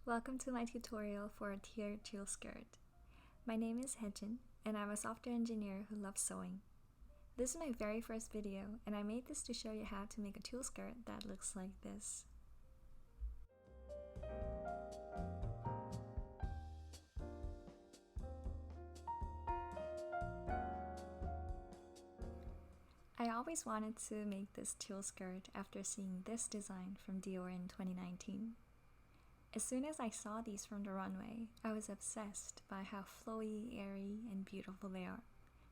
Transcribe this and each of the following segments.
Welcome to my tutorial for a Tiered Tulle Skirt. My name is Hejin, and I'm a software engineer who loves sewing. This is my very first video, and I made this to show you how to make a tulle skirt that looks like this. I always wanted to make this tulle skirt after seeing this design from Dior in 2019. As soon as I saw these from the runway, I was obsessed by how flowy, airy, and beautiful they are.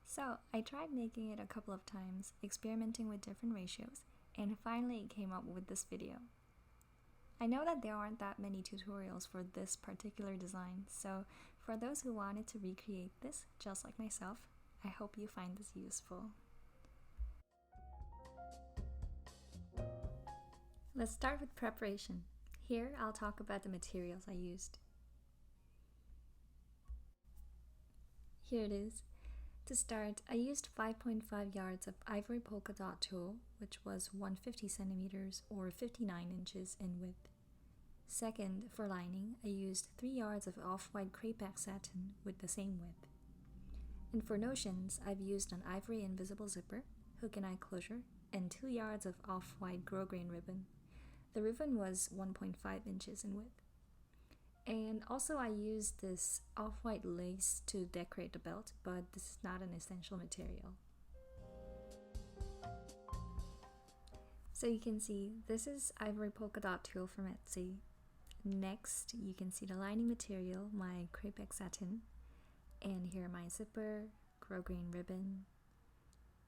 So I tried making it a couple of times, experimenting with different ratios, and finally came up with this video. I know that there aren't that many tutorials for this particular design, so for those who wanted to recreate this, just like myself, I hope you find this useful. Let's start with preparation. Here, I'll talk about the materials I used. Here it is. To start, I used 5.5 yards of Ivory Polka Dot Tulle, which was 150 centimeters or 59 inches in width. Second, for lining, I used 3 yards of White Crepe Back Satin with the same width. And for notions, I've used an ivory invisible zipper, hook and eye closure, and 2 yards of off-white Grosgrain ribbon. The ribbon was 1.5 inches in width. And also I used this off-white lace to decorate the belt, but this is not an essential material. So you can see, this is Ivory Polka Dot Tulle from Etsy. Next, you can see the lining material, my Crepe Back Satin. And here my zipper, Grosgrain ribbon,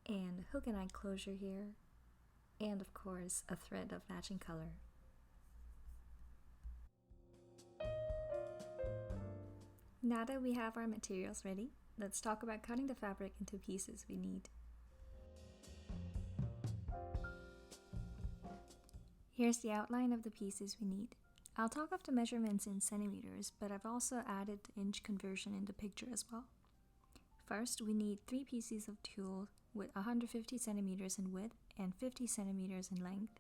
and hook and eye closure here. And of course, a thread of matching color. Now that we have our materials ready, let's talk about cutting the fabric into pieces we need. Here's the outline of the pieces we need. I'll talk of the measurements in centimeters, but I've also added the inch conversion in the picture as well. First, we need 3 pieces of tulle with 150 centimeters in width and 50 centimeters in length.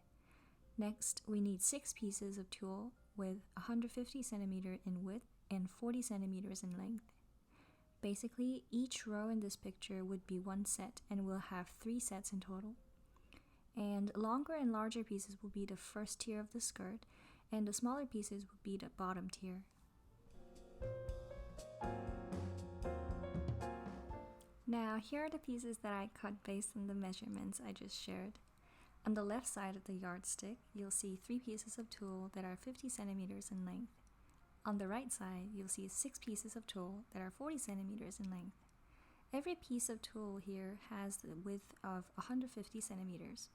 Next, we need 6 pieces of tulle with 150 centimeters in width and 40 centimeters in length. Basically, each row in this picture would be one set, and we'll have 3 sets in total. And longer and larger pieces will be the first tier of the skirt, and the smaller pieces would be the bottom tier. Now, here are the pieces that I cut based on the measurements I just shared. On the left side of the yardstick, you'll see 3 pieces of tulle that are 50 centimeters in length. On the right side, you'll see 6 pieces of tulle that are 40 centimeters in length. Every piece of tulle here has the width of 150 centimeters.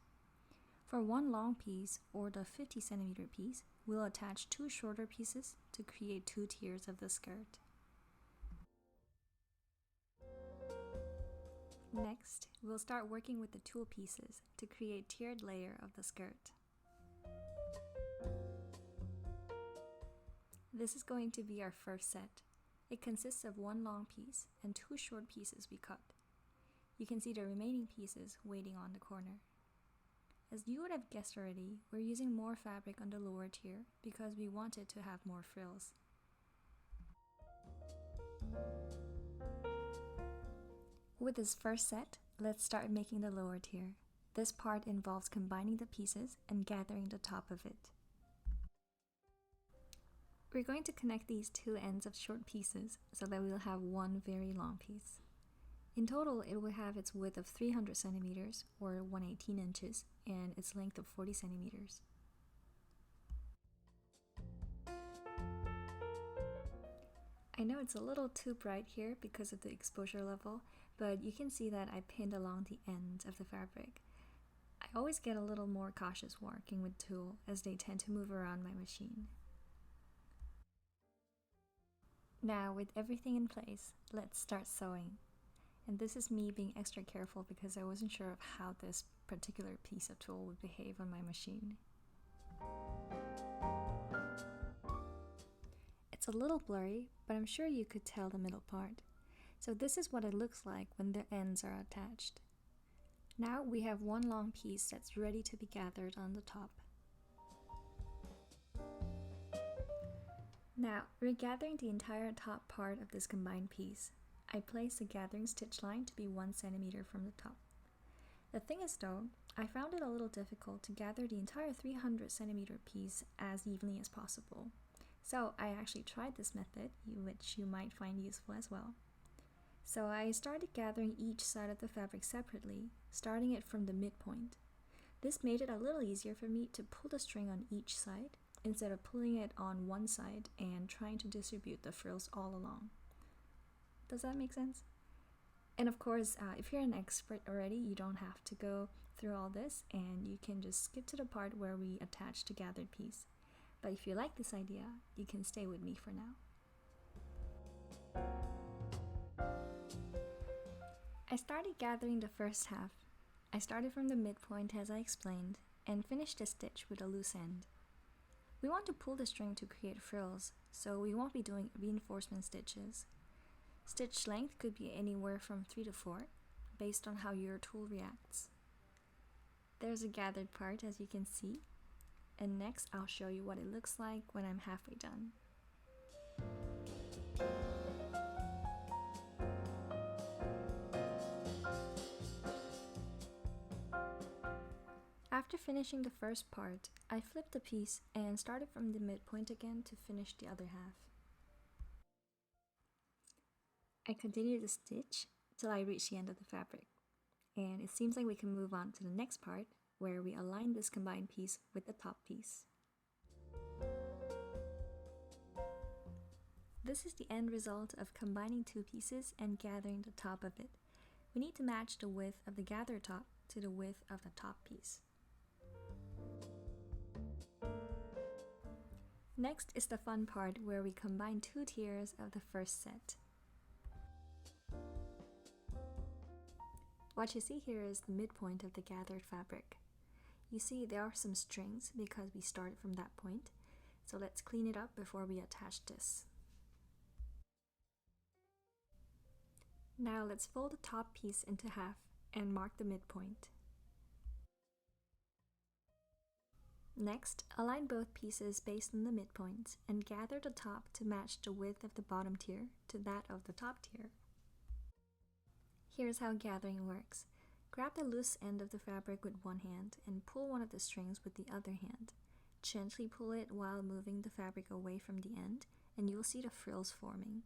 For one long piece, or the 50 centimeter piece, we'll attach 2 shorter pieces to create 2 tiers of the skirt. Next, we'll start working with the tulle pieces to create tiered layer of the skirt. This is going to be our first set. It consists of 1 long piece and 2 short pieces we cut. You can see the remaining pieces waiting on the corner. As you would have guessed already, we're using more fabric on the lower tier because we wanted to have more frills. With this first set, let's start making the lower tier. This part involves combining the pieces and gathering the top of it. We're going to connect these 2 ends of short pieces so that we'll have one very long piece. In total, it will have its width of 300 centimeters or 118 inches and its length of 40 centimeters. I know it's a little too bright here because of the exposure level, but you can see that I pinned along the ends of the fabric. I always get a little more cautious working with tulle as they tend to move around my machine. Now, with everything in place, let's start sewing. And this is me being extra careful because I wasn't sure of how this particular piece of tulle would behave on my machine. It's a little blurry, but I'm sure you could tell the middle part. So this is what it looks like when the ends are attached. Now we have 1 long piece that's ready to be gathered on the top. Now, we're gathering the entire top part of this combined piece. I placed the gathering stitch line to be 1 centimeter from the top. The thing is though, I found it a little difficult to gather the entire 300 centimeter piece as evenly as possible. So I actually tried this method, which you might find useful as well. So I started gathering each side of the fabric separately, starting it from the midpoint. This made it a little easier for me to pull the string on each side, instead of pulling it on one side and trying to distribute the frills all along. Does that make sense? And of course, if you're an expert already, you don't have to go through all this, and you can just skip to the part where we attach the gathered piece. But if you like this idea, you can stay with me for now. I started gathering the first half. I started from the midpoint as I explained, and finished the stitch with a loose end. We want to pull the string to create frills, so we won't be doing reinforcement stitches. Stitch length could be anywhere from 3 to 4, based on how your tool reacts. There's a gathered part, as you can see, and next I'll show you what it looks like when I'm halfway done. After finishing the first part, I flipped the piece and started from the midpoint again to finish the other half. I continued the stitch till I reached the end of the fabric, and it seems like we can move on to the next part where we align this combined piece with the top piece. This is the end result of combining two pieces and gathering the top of it. We need to match the width of the gathered top to the width of the top piece. Next is the fun part where we combine two tiers of the first set. What you see here is the midpoint of the gathered fabric. You see there are some strings because we started from that point, so let's clean it up before we attach this. Now let's fold the top piece into half and mark the midpoint. Next, align both pieces based on the midpoints and gather the top to match the width of the bottom tier to that of the top tier. Here's how gathering works. Grab the loose end of the fabric with one hand and pull one of the strings with the other hand. Gently pull it while moving the fabric away from the end, and you'll see the frills forming.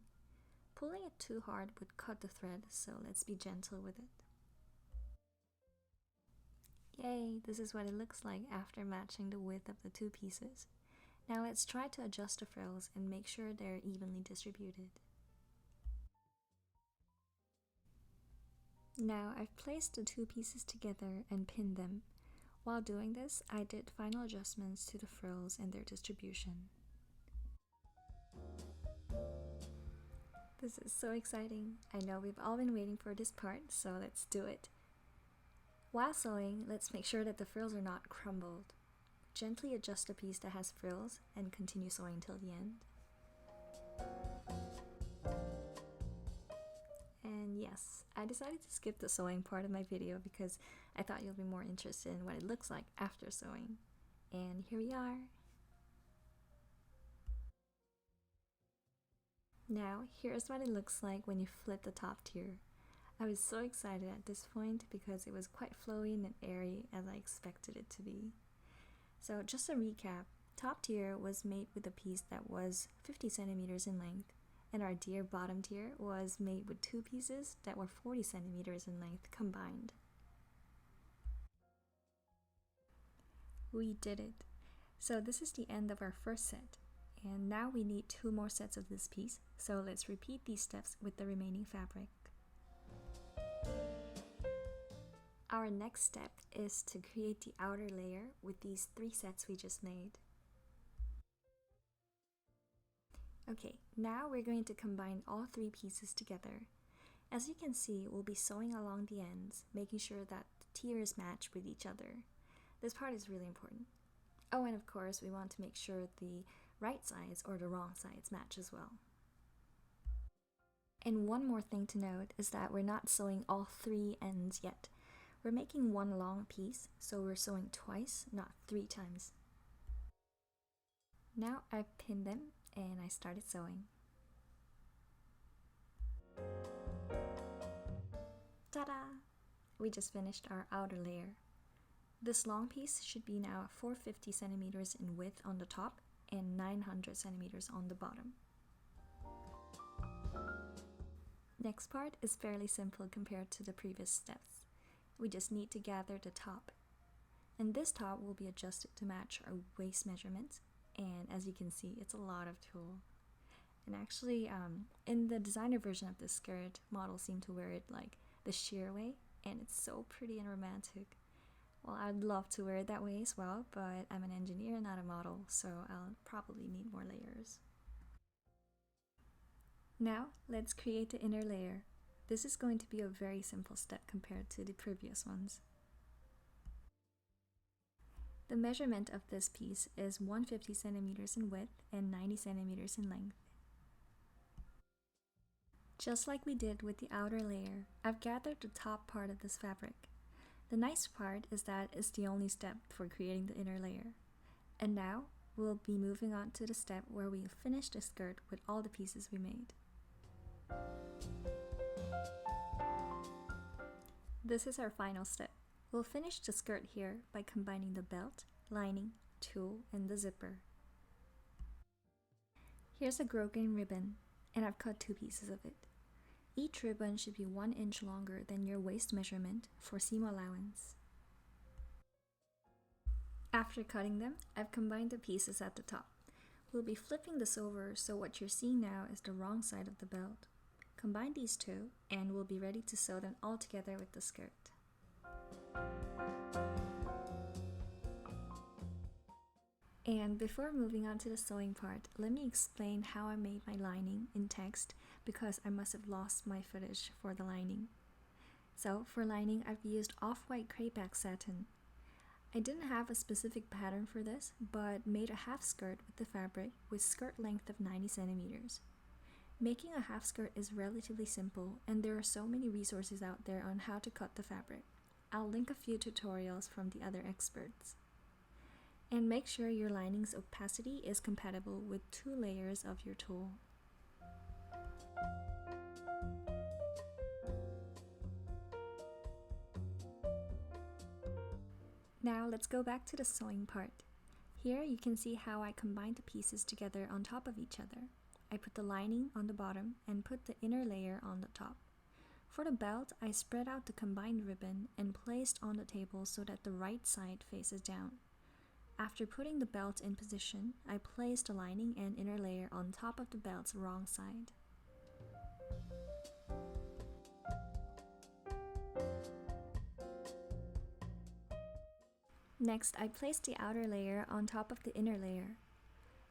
Pulling it too hard would cut the thread, so let's be gentle with it. Yay, this is what it looks like after matching the width of the two pieces. Now let's try to adjust the frills and make sure they're evenly distributed. Now I've placed the two pieces together and pinned them. While doing this, I did final adjustments to the frills and their distribution. This is so exciting. I know we've all been waiting for this part, so let's do it. While sewing, let's make sure that the frills are not crumbled. Gently adjust the piece that has frills and continue sewing till the end. And yes, I decided to skip the sewing part of my video because I thought you'll be more interested in what it looks like after sewing. And here we are. Now, here's what it looks like when you flip the top tier. I was so excited at this point because it was quite flowy and airy as I expected it to be. So just a recap, top tier was made with a piece that was 50 centimeters in length, and our dear bottom tier was made with two pieces that were 40 centimeters in length combined. We did it! So this is the end of our first set, and now we need 2 more sets of this piece, so let's repeat these steps with the remaining fabric. Our next step is to create the outer layer with these 3 sets we just made. Okay, now we're going to combine all 3 pieces together. As you can see, we'll be sewing along the ends, making sure that the tiers match with each other. This part is really important. Oh, and of course, we want to make sure the right sides or the wrong sides match as well. And one more thing to note is that we're not sewing all 3 ends yet. We're making one long piece, so we're sewing twice, not 3 times. Now I've pinned them, and I started sewing. Ta-da! We just finished our outer layer. This long piece should be now 450 centimeters in width on the top and 900 centimeters on the bottom. Next part is fairly simple compared to the previous steps. We just need to gather the top. And this top will be adjusted to match our waist measurements, and as you can see, it's a lot of tulle. And actually, in the designer version of this skirt, models seem to wear it like the sheer way, and it's so pretty and romantic. Well, I'd love to wear it that way as well, but I'm an engineer, not a model, so I'll probably need more layers. Now, let's create the inner layer. This is going to be a very simple step compared to the previous ones. The measurement of this piece is 150 centimeters in width and 90 centimeters in length. Just like we did with the outer layer, I've gathered the top part of this fabric. The nice part is that it's the only step for creating the inner layer. And now, we'll be moving on to the step where we finish the skirt with all the pieces we made. This is our final step. We'll finish the skirt here by combining the belt, lining, tulle, and the zipper. Here's a Grosgrain ribbon, and I've cut 2 pieces of it. Each ribbon should be 1 inch longer than your waist measurement for seam allowance. After cutting them, I've combined the pieces at the top. We'll be flipping this over, so what you're seeing now is the wrong side of the belt. Combine these two, and we'll be ready to sew them all together with the skirt. And before moving on to the sewing part, let me explain how I made my lining in text, because I must have lost my footage for the lining. So for lining, I've used White Crepe Back Satin. I didn't have a specific pattern for this, but made a half skirt with the fabric with skirt length of 90 centimeters. Making a half skirt is relatively simple, and there are so many resources out there on how to cut the fabric. I'll link a few tutorials from the other experts. And make sure your lining's opacity is compatible with 2 layers of your tulle. Now let's go back to the sewing part. Here you can see how I combined the pieces together on top of each other. I put the lining on the bottom and put the inner layer on the top. For the belt, I spread out the combined ribbon and placed on the table so that the right side faces down. After putting the belt in position, I placed the lining and inner layer on top of the belt's wrong side. Next, I placed the outer layer on top of the inner layer.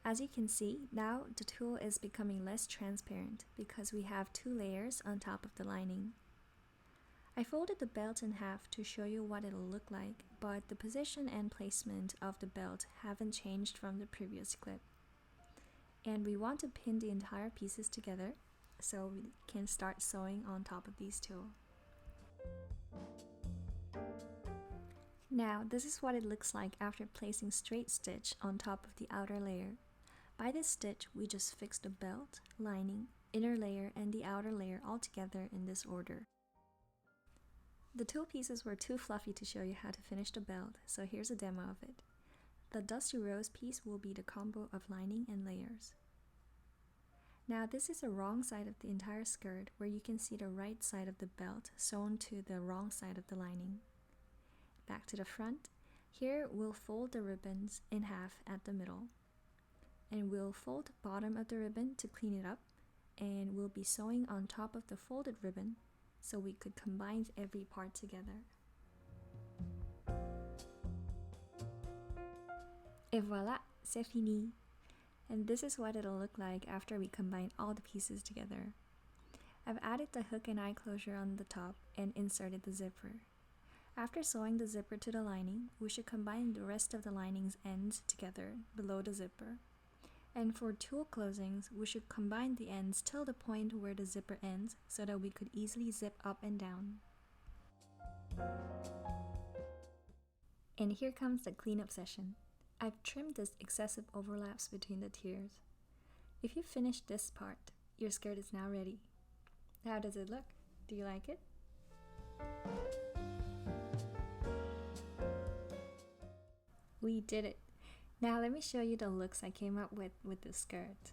As you can see, now the tulle is becoming less transparent because we have 2 layers on top of the lining. I folded the belt in half to show you what it'll look like, but the position and placement of the belt haven't changed from the previous clip. And we want to pin the entire pieces together so we can start sewing on top of these tulle. Now, this is what it looks like after placing straight stitch on top of the outer layer. By this stitch, we just fix the belt, lining, inner layer, and the outer layer all together in this order. The tulle pieces were too fluffy to show you how to finish the belt, so here's a demo of it. The Dusty Rose piece will be the combo of lining and layers. Now this is the wrong side of the entire skirt, where you can see the right side of the belt sewn to the wrong side of the lining. Back to the front. Here we'll fold the ribbons in half at the middle. And we'll fold the bottom of the ribbon to clean it up, and we'll be sewing on top of the folded ribbon so we could combine every part together. Et voilà, c'est fini! And this is what it'll look like after we combine all the pieces together. I've added the hook and eye closure on the top and inserted the zipper. After sewing the zipper to the lining, we should combine the rest of the lining's ends together below the zipper. And for tulle closings, we should combine the ends till the point where the zipper ends so that we could easily zip up and down. And here comes the cleanup session. I've trimmed this excessive overlaps between the tiers. If you finished this part, your skirt is now ready. How does it look? Do you like it? We did it! Now let me show you the looks I came up with this skirt.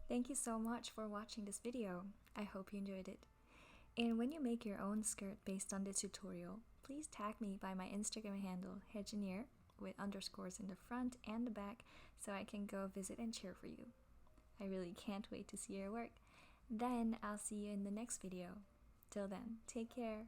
Thank you so much for watching this video. I hope you enjoyed it. And when you make your own skirt based on this tutorial, please tag me by my Instagram handle, Hedgeneer, with underscores in the front and the back so I can go visit and cheer for you. I really can't wait to see your work. Then I'll see you in the next video. Till then, take care.